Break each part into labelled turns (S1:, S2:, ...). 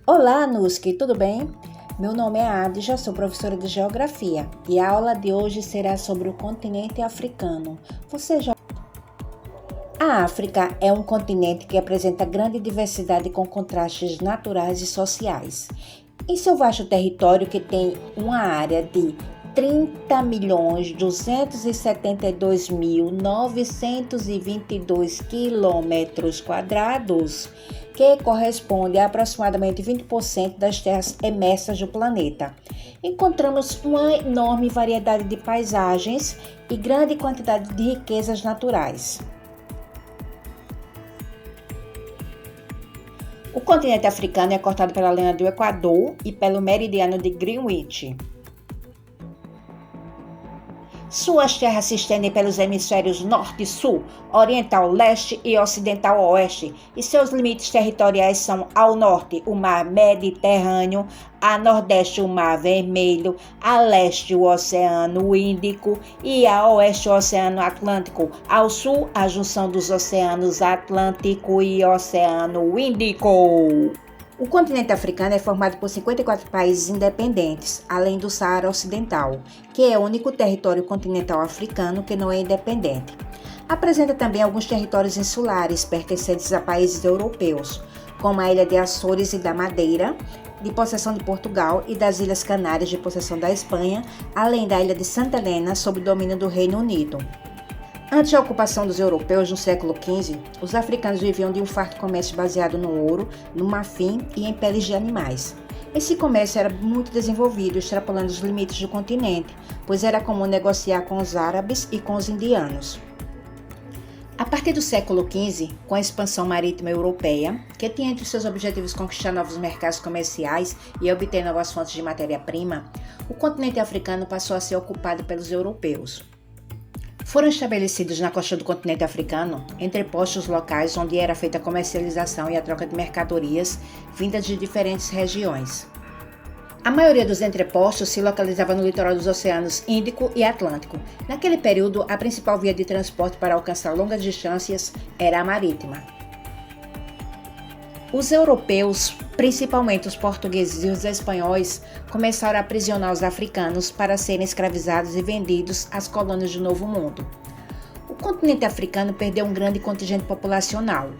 S1: Olá, Nuski, tudo bem? Meu nome é Adja, sou professora de Geografia e a aula de hoje será sobre o continente africano. Você já... A África é um continente que apresenta grande diversidade com contrastes naturais e sociais. Em seu vasto território, que tem uma área de 30.272.922 quilômetros quadrados, que corresponde a aproximadamente 20% das terras emersas do planeta. Encontramos uma enorme variedade de paisagens e grande quantidade de riquezas naturais. O continente africano é cortado pela linha do Equador e pelo meridiano de Greenwich. Suas terras se estendem pelos hemisférios norte e sul, oriental, leste e ocidental oeste, e seus limites territoriais são: ao norte, o mar Mediterrâneo; a nordeste, o mar Vermelho; a leste, o Oceano Índico; e a oeste, o Oceano Atlântico; ao sul, a junção dos oceanos Atlântico e Oceano Índico. O continente africano é formado por 54 países independentes, além do Saara Ocidental, que é o único território continental africano que não é independente. Apresenta também alguns territórios insulares pertencentes a países europeus, como a ilha de Açores e da Madeira, de possessão de Portugal, e das Ilhas Canárias, de possessão da Espanha, além da ilha de Santa Helena, sob domínio do Reino Unido. Antes da ocupação dos europeus no século XV, os africanos viviam de um farto comércio baseado no ouro, no marfim e em peles de animais. Esse comércio era muito desenvolvido, extrapolando os limites do continente, pois era comum negociar com os árabes e com os indianos. A partir do século XV, com a expansão marítima europeia, que tinha entre seus objetivos conquistar novos mercados comerciais e obter novas fontes de matéria-prima, o continente africano passou a ser ocupado pelos europeus. Foram estabelecidos na costa do continente africano entrepostos locais onde era feita a comercialização e a troca de mercadorias vindas de diferentes regiões. A maioria dos entrepostos se localizava no litoral dos oceanos Índico e Atlântico. Naquele período, a principal via de transporte para alcançar longas distâncias era a marítima. Os europeus, principalmente os portugueses e os espanhóis, começaram a aprisionar os africanos para serem escravizados e vendidos às colônias do Novo Mundo. O continente africano perdeu um grande contingente populacional.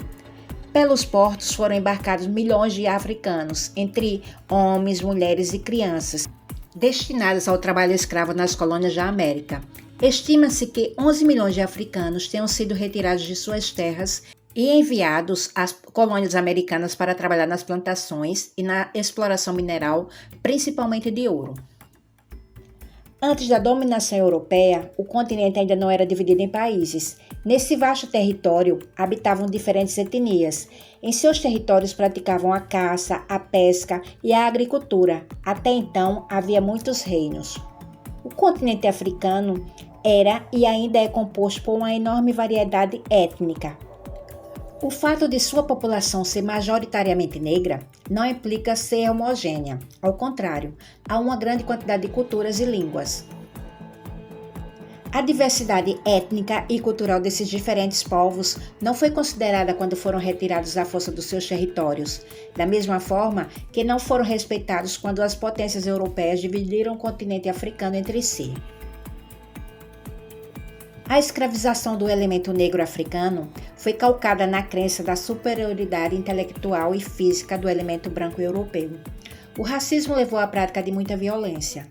S1: Pelos portos foram embarcados milhões de africanos, entre homens, mulheres e crianças, destinados ao trabalho escravo nas colônias da América. Estima-se que 11 milhões de africanos tenham sido retirados de suas terras e enviados às colônias americanas para trabalhar nas plantações e na exploração mineral, principalmente de ouro. Antes da dominação europeia, o continente ainda não era dividido em países. Nesse vasto território, habitavam diferentes etnias. Em seus territórios praticavam a caça, a pesca e a agricultura. Até então, havia muitos reinos. O continente africano era e ainda é composto por uma enorme variedade étnica. O fato de sua população ser majoritariamente negra não implica ser homogênea. Ao contrário, há uma grande quantidade de culturas e línguas. A diversidade étnica e cultural desses diferentes povos não foi considerada quando foram retirados à força dos seus territórios, da mesma forma que não foram respeitados quando as potências europeias dividiram o continente africano entre si. A escravização do elemento negro africano foi calcada na crença da superioridade intelectual e física do elemento branco europeu. O racismo levou à prática de muita violência.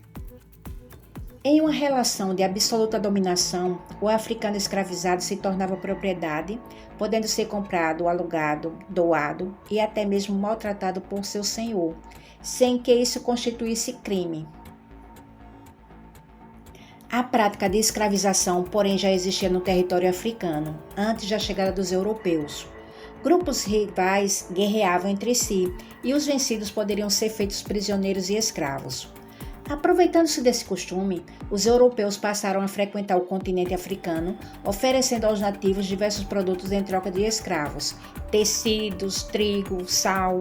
S1: Em uma relação de absoluta dominação, o africano escravizado se tornava propriedade, podendo ser comprado, alugado, doado e até mesmo maltratado por seu senhor, sem que isso constituísse crime. A prática de escravização, porém, já existia no território africano, antes da chegada dos europeus. Grupos rivais guerreavam entre si e os vencidos poderiam ser feitos prisioneiros e escravos. Aproveitando-se desse costume, os europeus passaram a frequentar o continente africano, oferecendo aos nativos diversos produtos em troca de escravos, tecidos, trigo, sal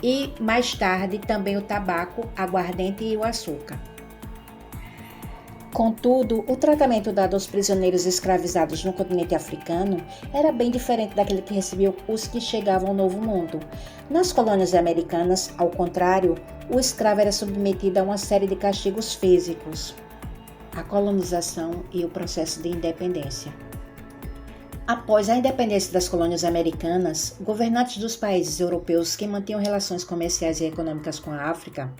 S1: e, mais tarde, também o tabaco, aguardente e o açúcar. Contudo, o tratamento dado aos prisioneiros escravizados no continente africano era bem diferente daquele que recebiam os que chegavam ao Novo Mundo. Nas colônias americanas, ao contrário, o escravo era submetido a uma série de castigos físicos. A colonização e o processo de independência. Após a independência das colônias americanas, governantes dos países europeus que mantinham relações comerciais e econômicas com a África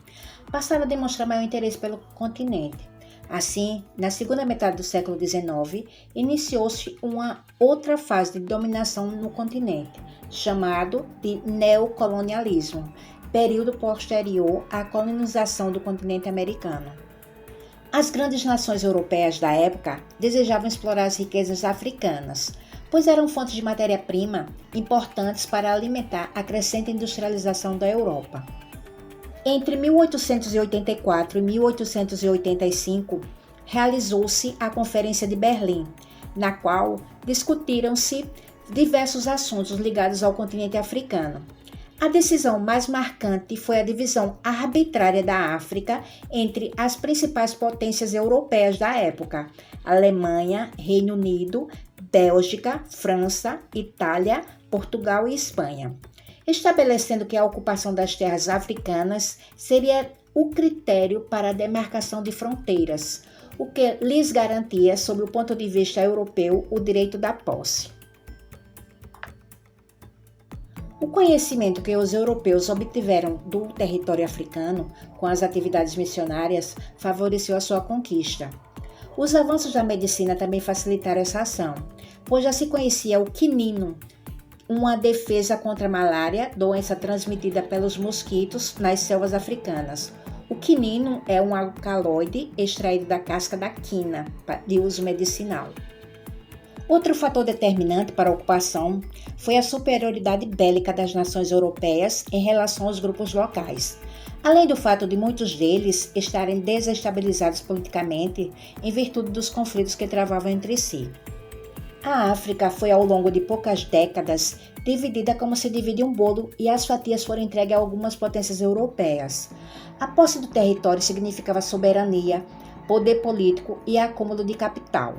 S1: passaram a demonstrar maior interesse pelo continente. Assim, na segunda metade do século XIX, iniciou-se uma outra fase de dominação no continente, chamado de neocolonialismo, período posterior à colonização do continente americano. As grandes nações europeias da época desejavam explorar as riquezas africanas, pois eram fontes de matéria-prima importantes para alimentar a crescente industrialização da Europa. Entre 1884 e 1885, realizou-se a Conferência de Berlim, na qual discutiram-se diversos assuntos ligados ao continente africano. A decisão mais marcante foi a divisão arbitrária da África entre as principais potências europeias da época: Alemanha, Reino Unido, Bélgica, França, Itália, Portugal e Espanha, estabelecendo que a ocupação das terras africanas seria o critério para a demarcação de fronteiras, o que lhes garantia, sob o ponto de vista europeu, o direito da posse. O conhecimento que os europeus obtiveram do território africano com as atividades missionárias favoreceu a sua conquista. Os avanços da medicina também facilitaram essa ação, pois já se conhecia o quinino, uma defesa contra a malária, doença transmitida pelos mosquitos nas selvas africanas. O quinino é um alcaloide extraído da casca da quina, de uso medicinal. Outro fator determinante para a ocupação foi a superioridade bélica das nações europeias em relação aos grupos locais, além do fato de muitos deles estarem desestabilizados politicamente em virtude dos conflitos que travavam entre si. A África foi, ao longo de poucas décadas, dividida como se divide um bolo e as fatias foram entregues a algumas potências europeias. A posse do território significava soberania, poder político e acúmulo de capital.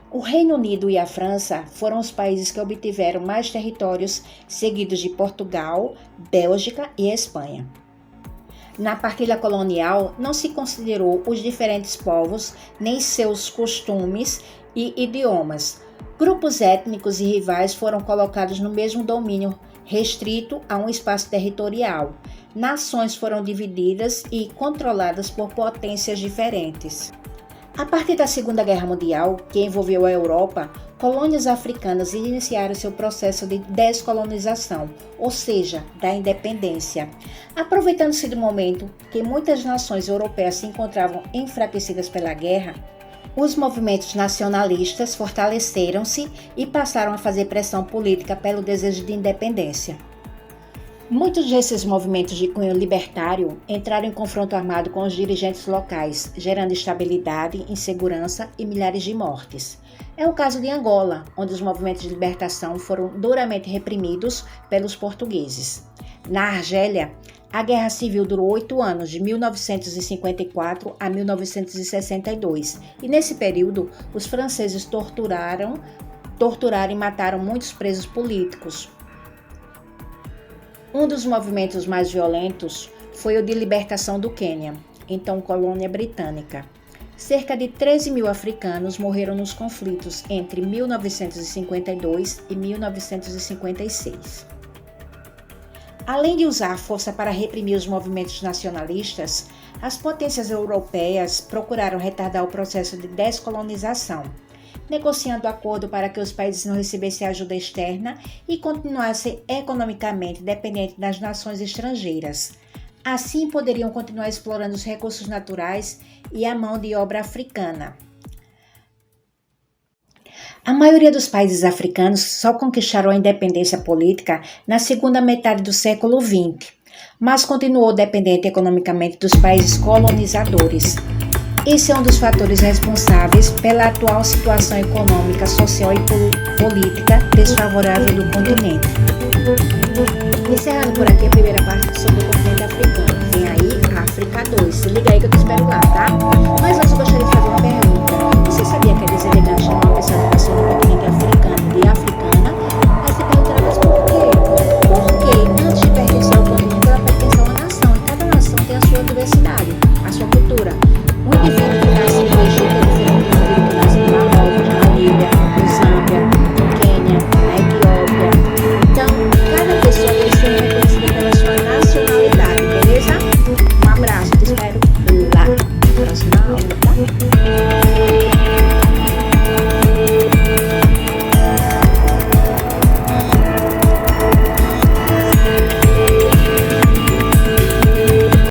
S1: O Reino Unido e a França foram os países que obtiveram mais territórios, seguidos de Portugal, Bélgica e Espanha. Na partilha colonial, não se considerou os diferentes povos, nem seus costumes e idiomas. Grupos étnicos e rivais foram colocados no mesmo domínio, restrito a um espaço territorial. Nações foram divididas e controladas por potências diferentes. A partir da Segunda Guerra Mundial, que envolveu a Europa, colônias africanas iniciaram seu processo de descolonização, ou seja, da independência. Aproveitando-se do momento que muitas nações europeias se encontravam enfraquecidas pela guerra, os movimentos nacionalistas fortaleceram-se e passaram a fazer pressão política pelo desejo de independência. Muitos desses movimentos de cunho libertário entraram em confronto armado com os dirigentes locais, gerando instabilidade, insegurança e milhares de mortes. É o caso de Angola, onde os movimentos de libertação foram duramente reprimidos pelos portugueses. Na Argélia, a Guerra Civil durou 8 anos, de 1954 a 1962, e nesse período os franceses torturaram e mataram muitos presos políticos. Um dos movimentos mais violentos foi o de libertação do Quênia, então colônia britânica. Cerca de 13 mil africanos morreram nos conflitos entre 1952 e 1956. Além de usar a força para reprimir os movimentos nacionalistas, as potências europeias procuraram retardar o processo de descolonização, negociando acordo para que os países não recebessem ajuda externa e continuassem economicamente dependentes das nações estrangeiras. Assim, poderiam continuar explorando os recursos naturais e a mão de obra africana. A maioria dos países africanos só conquistaram a independência política na segunda metade do século XX, mas continuou dependente economicamente dos países colonizadores. Esse é um dos fatores responsáveis pela atual situação econômica, social e política desfavorável do continente. Encerrando por aqui a primeira parte sobre o continente africano. Vem aí África 2. Se liga aí que eu te espero lá, tá? Mas